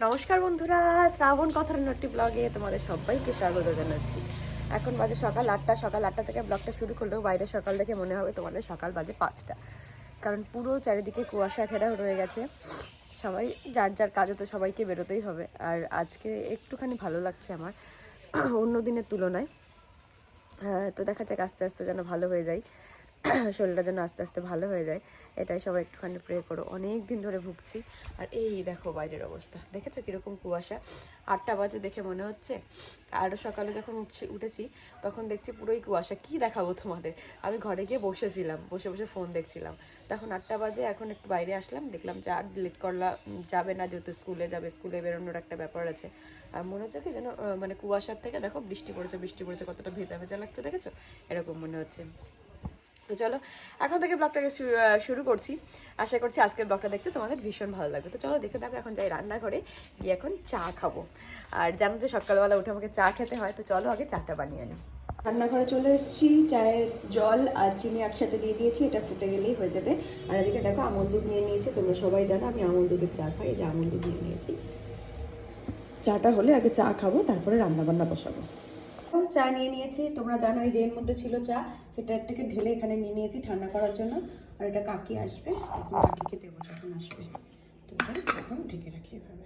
নমস্কার বন্ধুরা, শ্রাবণ কথার একটি ব্লগে তোমাদের সবাইকে স্বাগত জানাচ্ছি। এখন বাজে সকাল আটটা থেকে ব্লগটা শুরু করলেও বাইরে সকাল দেখে মনে হবে তোমাদের সকাল বাজে 5টা, কারণ পুরো চারিদিকে কুয়াশা ঘেরা রয়ে গেছে। সবাই যার যার কাজে তো সবাইকে বেরোতেই হবে। আর আজকে একটুখানি ভালো লাগছে আমার অন্য দিনের তুলনায়। তো দেখা যাক আস্তে আস্তে যেন ভালো হয়ে যায়, শরীরটা যেন আস্তে আস্তে ভালো হয়ে যায়, এটাই সবাই একটুখানি প্রে করো। অনেক দিন ধরে ভুগছি। আর এই দেখো বাইরের অবস্থা, দেখেছো কীরকম কুয়াশা। 8টা বাজে দেখে মনে হচ্ছে, আরও সকালে যখন উঠেছি তখন দেখছি পুরোই কুয়াশা। কি দেখাবো তোমাদের, আমি ঘরে গিয়ে বসেছিলাম, বসে বসে ফোন দেখছিলাম। তখন 8টা বাজে, এখন একটু বাইরে আসলাম, দেখলাম যে আর ডিলিট করলা যাবে না, যেহেতু স্কুলে যাবে, স্কুলে বেরোনোর একটা ব্যাপার আছে। আর মনে হচ্ছে কি যেন মানে কুয়াশার থেকে দেখো বৃষ্টি পড়েছে, কতটা ভেজা ভেজা লাগছে দেখেছো, এরকম মনে হচ্ছে। তো চলো এখন থেকে ব্লগটাকে শুরু করছি। আশা করছি আজকের ব্লগটা দেখতে তোমাদের ভীষণ ভালো লাগবে। তো চলো দেখে থাকো। এখন যাই রান্নাঘরে গিয়ে এখন চা খাবো। আর জানো যে সকালবেলা উঠে আমাকে চা খেতে হয়, তো চলো আগে চাটা বানিয়ে আনি। রান্নাঘরে চলে এসেছি, চায়ের জল আর চিনি একসাথে দিয়ে দিয়েছি, এটা ফুটে গেলেই হয়ে যাবে। আর এদিকে দেখো আমল দুধ নিয়ে নিয়েছি, তোমরা সবাই জানো আমি আমল দুধের চা খাই, যে আমল দুধ নিয়ে নিয়েছি। চাটা হলে আগে চা খাবো, তারপরে রান্নাবান্না বসাবো। চা নিয়ে নিয়েছি, তোমরা জানো এই যে এর মধ্যে ছিল চা, সেটা থেকে ঢেলে এখানে নিয়ে নিয়েছি ঠান্ডা করার জন্য। আর এটা কাকি আসবে, এখন কাকিকে দেবো যখন আসবে, তো এখন ঢেকে রাখি এভাবে।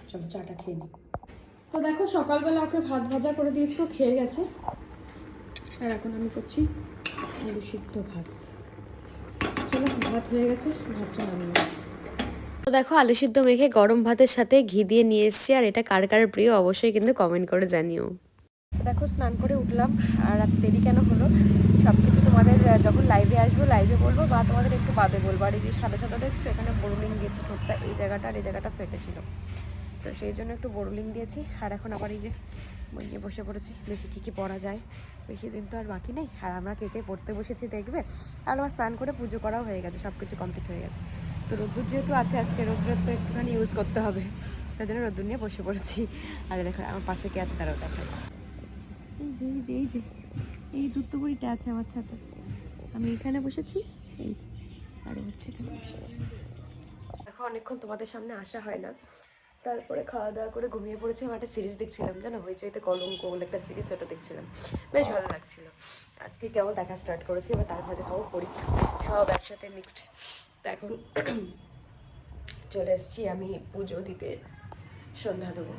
চলো চাটা খেয়ে নিই। তো দেখো সকালবেলা ওকে ভাত ভাজা করে দিয়েছি, ও খেয়ে গেছে। আর এখন আমি করছি আলু সিদ্ধ ভাত। চলো ভাত হয়ে গেছে, ভাতটা নামিয়ে। তো দেখো আলু সিদ্ধ মেখে গরম ভাতের সাথে ঘি দিয়ে নিয়ে এসেছি। আর এটা কার কার প্রিয় অবশ্যই কিন্তু কমেন্ট করে জানিও। দেখো স্নান করে উঠলাম, আর রাত দেরি কেন হলো সব কিছু তোমাদের যখন লাইভে আসবো লাইভে বলবো, বা তোমাদের একটু বাদে বলবো। আর এই যে সাদা সাদা দেখছো, এখানে বোরলিং দিয়েছি ঠোঁটটা, এই জায়গাটা আর এই জায়গাটা ফেটেছিল, তো সেই জন্য একটু বোরলিং দিয়েছি। আর এখন আবার এই যে বই নিয়ে বসে পড়েছি, দেখি কী কী পড়া যায়। বেশি দিন তো আর বাকি নেই। আর আমরা কে কে পড়তে বসেছি দেখবে। আর আমার স্নান করে পুজো করাও হয়ে গেছে, সব কিছু কমপ্লিট হয়ে গেছে। তো রোদ্দুর যেহেতু আছে আজকে, রোদ্দুরের তো একটুখানি ইউজ করতে হবে, তাই জন্য রোদ্দুর নিয়ে বসে পড়েছি। আর দেখো আমার পাশে কে আছে তারাও দেখায়। এই দুত্তবুড়িটা আছে আমার সাথে, আমি এখানে বসেছি, এই যে আরে হচ্ছে এখানে বসেছি। দেখো অনেকক্ষণ তোমাদের সামনে আসা হয় না, তারপরে খাওয়া দাওয়া করে ঘুমিয়ে পড়েছি। আমি একটা সিরিজ দেখছিলাম, জানো হইচইতে কলঙ্ক বলে একটা সিরিজ, ওটা দেখছিলাম, বেশ ভালো লাগছিল। আজকে কেবল দেখা স্টার্ট করেছি, এবার তার মাঝে খাবো পরীক্ষা, সব একসাথে মিক্সড। তো এখন চলে এসেছি আমি পুজো দিতে, সন্ধ্যা দেবো।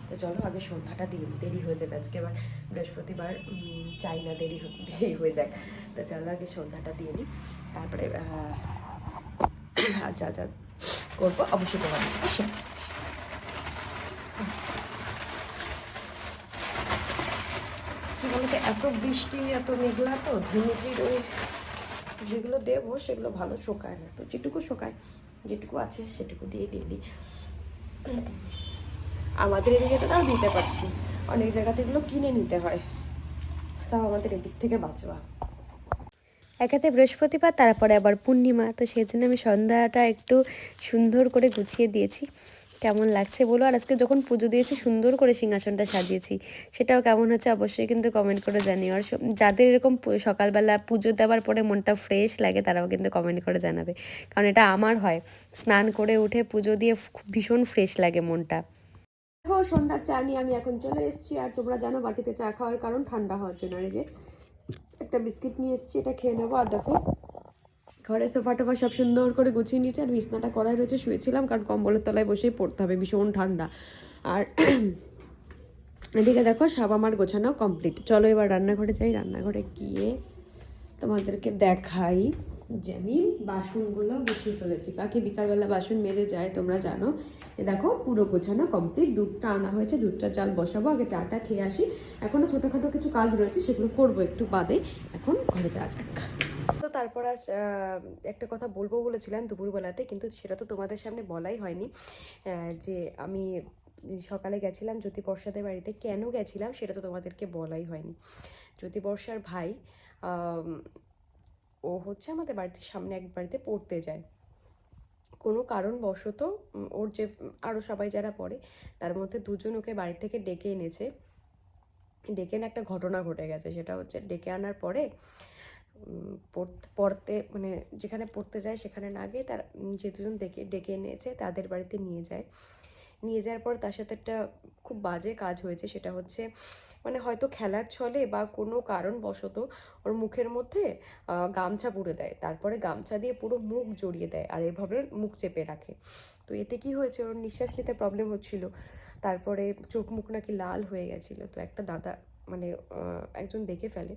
তো চলো আগে সন্ধ্যাটা দিই, দেরি হয়ে যাবে আজকে, আবার বৃহস্পতিবার, চাই না দেরি হয়ে যাক। তো চলো আগে সন্ধ্যাটা দিয়ে নিই, তারপরে যা যা করবো অবশ্যই তোমাদের সাথে শেয়ার করছি। কী বলতে, এত বৃষ্টি এত মেঘলা, তো ধুনুচির ওই যেগুলো দেবো সেগুলো ভালো শোকায় না, তো যেটুকু শোকায়, যেটুকু আছে সেটুকু দিয়ে ডেলি। আমাদের এদিকে তো তাও দিতে পারছি, অনেক জায়গাতে এগুলো কিনে নিতে হয়, তাও আমাদের এদিক থেকে বাঁচবা। একাতে বৃহস্পতিবার, তারপরে আবার পূর্ণিমা, তো সেই জন্য আমি সন্ধ্যাটা একটু সুন্দর করে গুছিয়ে দিয়েছি। কেমন লাগছে বলো। আর আজকে যখন পুজো দিয়েছি সুন্দর করে সিংহাসনটা সাজিয়েছি, সেটাও কেমন হচ্ছে অবশ্যই কিন্তু কমেন্ট করে জানিও। আর যাদের এরকম সকালবেলা পুজো দেওয়ার পরে মনটা ফ্রেশ লাগে তারাও কিন্তু কমেন্ট করে জানাবে, কারণ এটা আমার হয়, স্নান করে উঠে পুজো দিয়ে ভীষণ ফ্রেশ লাগে মনটা। দেখো সন্ধ্যার চা নিয়ে আমি এখন চলে এসেছি। আর তোমরা জানো বাটিতে চা খাওয়ার কারণ ঠান্ডা হওয়ার জন্য। আর এই যে একটা বিস্কিট নিয়ে এসেছি, এটা খেয়ে নেবো। আর দেখো ঘরে সোফা টোফা সব সুন্দর করে গুছিয়ে নিয়েছে, আর বিছনাটা করাই রয়েছে, শুয়েছিলাম কারণ কম্বলের তলায় বসেই পড়তে হবে, ভীষণ ঠান্ডা। আর এদিকে দেখো সব আমার গোছানো কমপ্লিট। চলো এবার রান্নাঘরে যাই, রান্নাঘরে গিয়ে তোমাদেরকে দেখাই যে আমি বাসনগুলো গুছিয়ে ফেলেছি। কাকি বিকালবেলা বাসন মেজে যায় তোমরা জানো। দেখো পুরো গোছানো কমপ্লিট, দুধটা আনা হয়েছে, দুধটা জাল বসাবো, আগে চাটা খেয়ে আসি। এখনো ছোটোখাটো কিছু কাজ রয়েছে, সেগুলো করবো একটু বাদে, এখন ঘরে যাওয়া যাক। তো তারপর একটা কথা বলবো বলেছিলাম দুপুরবেলাতে, কিন্তু সেটা তো তোমাদের সামনে বলাই হয়নি, যে আমি সকালে গেছিলাম জ্যোতি বর্ষাদের বাড়িতে। কেন গেছিলাম সেটা তো তোমাদেরকে বলাই হয়নি। জ্যোতি বর্ষার ভাই, ও হচ্ছে আমাদের বাড়িতে সামনে এক বাড়িতে পড়তে যায়, কোনো কারণবশত ওর যে আরও সবাই যারা পড়ে তার মধ্যে দুজন ওকে বাড়ি থেকে ডেকে এনেছে। ডেকে এনে একটা ঘটনা ঘটে গেছে, সেটা হচ্ছে ডেকে আনার পরে পড়তে মানে যেখানে পড়তে যায় সেখানে না গিয়ে তার যে দুজন ডেকে এনেছে তাদের বাড়িতে নিয়ে যায়। নিয়ে যাওয়ার পর তার সাথে একটা খুব বাজে কাজ হয়েছে, সেটা হচ্ছে মানে হয়তো খেলার ছলে বা কোনো কারণবশত ওর মুখের মধ্যে গামছা পুরে দেয়, তারপরে গামছা দিয়ে পুরো মুখ জড়িয়ে দেয় আর এভাবে মুখ চেপে রাখে। তো এতে কি হয়েছে, ওর নিঃশ্বাস নিতে প্রবলেম হচ্ছিল, তারপরে চোখ মুখ নাকি লাল হয়ে গেছিলো। তো একটা দাদা মানে একজন দেখে ফেলে,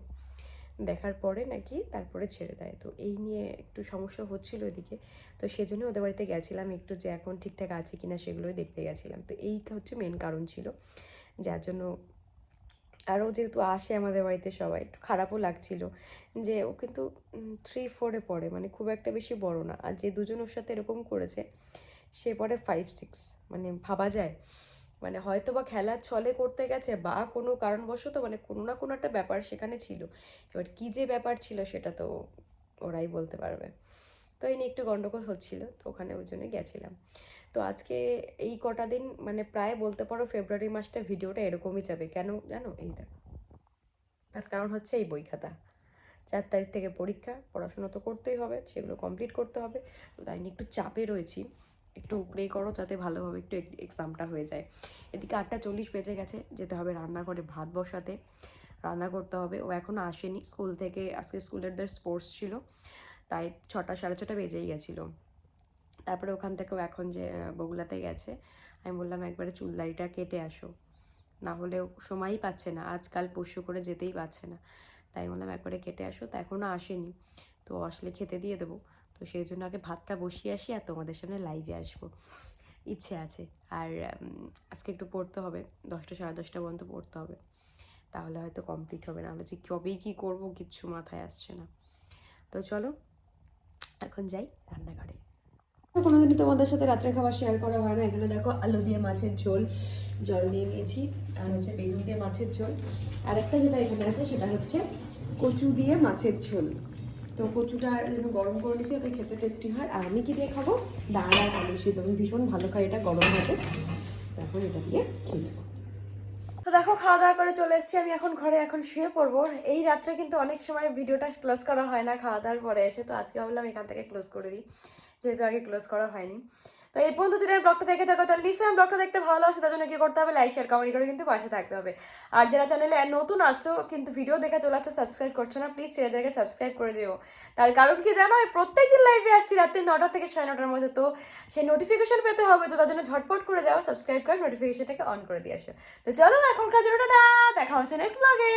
দেখার পরে নাকি তারপরে ছেড়ে দেয়। তো এই নিয়ে একটু সমস্যা হচ্ছিল এদিকে, তো সেজন্য ওদের বাড়িতে গেছিলাম একটু, যে এখন ঠিকঠাক আছে কিনা সেগুলোই দেখতে গেছিলাম। তো এইটা হচ্ছে মেন কারণ ছিল যার জন্য। আরও যেহেতু আসে আমাদের বাড়িতে সবাই, একটু খারাপও লাগছিল যে ও কিন্তু 3-4-এ পড়ে, মানে খুব একটা বেশি বড় না। আর যে দুজন ওর সাথে এরকম করেছে সে পড়ে 5-6, মানে ভাবা যায়। মানে হয়তো বা খেলার ছলে করতে গেছে বা কোনো কারণবশত মানে কোনো না কোনো একটা ব্যাপার সেখানে ছিল। এবার কী যে ব্যাপার ছিল সেটা তো ওরাই বলতে পারবে। তো এই নিয়ে একটু গন্ডগোল হচ্ছিল, তো ওখানে ওই জন্যই গেছিলাম। তো আজকে এই কটা দিন মানে প্রায় বলতে পারো ফেব্রুয়ারি মাসটা ভিডিওটা এরকমই যাবে। কেন জানো? এই দেখো, তার কারণ হচ্ছে এই বই খাতা। 4 তারিখ থেকে পরীক্ষা, পড়াশোনা তো করতেই হবে, সেগুলো কমপ্লিট করতে হবে। তো তাই নিয়ে একটু চাপে রয়েছি। একটু প্রে করো যাতে ভালোভাবে একটু এক্সামটা হয়ে যায়। এদিকে 8:40 বেজে গেছে, যেতে হবে রান্নাঘরে ভাত বসাতে, রান্না করতে হবে। ও এখনও আসেনি স্কুল থেকে, আজকে স্কুলের স্পোর্টস ছিল, তাই 6টা 6:30 বেজেই গেছিলো। তারপরে ওখান থেকেও এখন যে বগুলাতে গেছে, আমি বললাম একবারে চুল দাড়িটা কেটে আসো, না হলেও সময়ই পাচ্ছে না, আজকাল পরশু করে যেতেই পারছে না। তাই বললাম একবারে কেটে আসো। তা এখনও আসেনি, তো আসলে খেতে দিয়ে দেবো। তো সেই জন্য আগে ভাতটা বসিয়ে আসি আর তোমাদের সামনে লাইভে আসবো, ইচ্ছে আছে। আর আজকে একটু পড়তে হবে, 10টা 10:30 পর্যন্ত পড়তে হবে, তাহলে হয়তো কমপ্লিট হবে, না হলে যে কবেই কী করবো কিচ্ছু মাথায় আসছে না। তো চলো এখন যাই রান্নাঘরে। কোনোদিনই তোমাদের সাথে রাত্রে খাবার শেয়ার করা হয় না। এখানে দেখো আলু দিয়ে মাছের ঝোল, জল দিয়ে নিয়েছি, আর হচ্ছে বেগুন দিয়ে মাছের ঝোল। আর একটা যেটা এখানে আছে সেটা হচ্ছে কচু দিয়ে মাছের ঝোল। তো কচুটা যেন গরম করে নিয়েছি যাতে খেতে টেস্টি হয়। আর আমি কি দিয়ে খাবো? ডাল আর আলু সিদ্ধ, আমি ভীষণ ভালো খাই এটা গরম ভাতে। তারপর এটা দিয়ে খেয়ে নেবো। তো দেখো খাওয়া দাওয়া করে চলে এসেছি আমি এখন ঘরে, এখন শুয়ে পড়বো। এই রাত্রে কিন্তু অনেক সময় ভিডিওটা ক্লোজ করা হয় না খাওয়া দাওয়ার পরে এসে, তো আজকে ভাবলাম এখান থেকে ক্লোজ করে দিই, যেহেতু আগে ক্লোজ করা হয়নি। তো এই পর্যন্ত যদি ব্লগটা দেখে থাকো তাহলে নিশ্চয়ই ব্লগটা দেখতে ভালো আসে, তার জন্য কি করতে হবে? লাইক শেয়ার কমেন্ট করে কিন্তু পাশে থাকতে হবে। আর যারা চ্যানেলে নতুন আসছো কিন্তু ভিডিও দেখে চলে আসছো, সাবস্ক্রাইব করছো না, প্লিজ সেই জায়গায় সাবস্ক্রাইব করে দিও। তার কারণ কি জানো? প্রত্যেকদিন লাইভে আসছি রাত্রি 9টা থেকে 9:30-র মধ্যে, তো সেই নোটিফিকেশন পেতে হবে। তো তার জন্য ঝটপট করে যাও, সাবস্ক্রাইব করে নোটিফিকেশনটাকে অন করে দিয়ে আসো। তো চলো এখনকার জন্য টাটা, দেখা হচ্ছে নেক্সট ব্লগে।